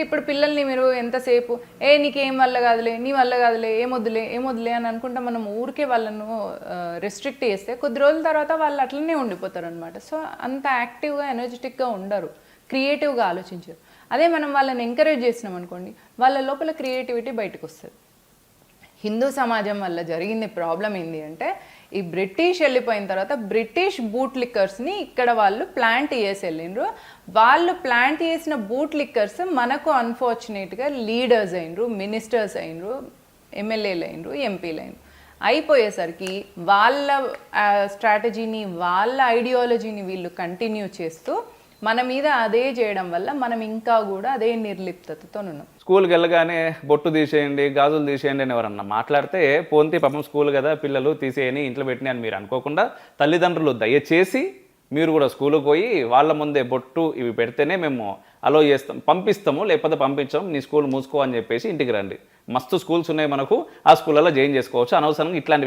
ఇప్పుడు పిల్లల్ని మీరు ఎంతసేపు నీకేం వల్ల కాదులే, నీ వల్ల కాదులే, ఏమొద్దులే అని అనుకుంటా మనం ఊరికే వాళ్ళను రెస్ట్రిక్ట్ చేస్తే కొద్ది రోజుల తర్వాత వాళ్ళు అట్లనే ఉండిపోతారు అనమాట. సో అంత యాక్టివ్గా ఎనర్జెటిక్గా ఉండరు, క్రియేటివ్గా ఆలోచించారు. అదే మనం వాళ్ళని ఎంకరేజ్ చేసినాం అనుకోండి, వాళ్ళ లోపల క్రియేటివిటీ బయటకు వస్తుంది. హిందూ సమాజం వల్ల జరిగింది ప్రాబ్లం ఏంటి అంటే, ఈ బ్రిటిష్ వెళ్ళిపోయిన తర్వాత బ్రిటిష్ బూట్ లిక్కర్స్ని ఇక్కడ వాళ్ళు ప్లాంట్ చేసి వెళ్ళిండ్రు. వాళ్ళు ప్లాంట్ చేసిన బూట్ లిక్కర్స్ మనకు అన్ఫార్చునేట్గా లీడర్స్ అయినరు, మినిస్టర్స్ అయినరు, ఎమ్మెల్యేలు అయినరు, ఎంపీలు అయినరు. అయిపోయేసరికి వాళ్ళ స్ట్రాటజీని, వాళ్ళ ఐడియాలజీని వీళ్ళు కంటిన్యూ చేస్తూ మన మీద అదే చేయడం వల్ల మనం ఇంకా కూడా అదే నిర్లిప్తతో ఉన్నాం. స్కూల్కి వెళ్ళగానే బొట్టు తీసేయండి, గాజులు తీసేయండి అని ఎవరన్నా మాట్లాడితే, పోంతి పాపం స్కూల్ కదా పిల్లలు తీసేయని ఇంట్లో పెట్టిన అని మీరు అనుకోకుండా, తల్లిదండ్రులు దయచేసి మీరు కూడా స్కూల్కి పోయి వాళ్ళ ముందే బొట్టు ఇవి పెడితేనే మేము అలో చేస్తాం, పంపిస్తాము, లేకపోతే పంపించాం, నీ స్కూల్ మూసుకో అని చెప్పేసి ఇంటికి రండి. మస్తు స్కూల్స్ ఉన్నాయి మనకు, ఆ స్కూళ్ళలో జాయిన్ చేసుకోవచ్చు. అనవసరంగా ఇట్లాంటి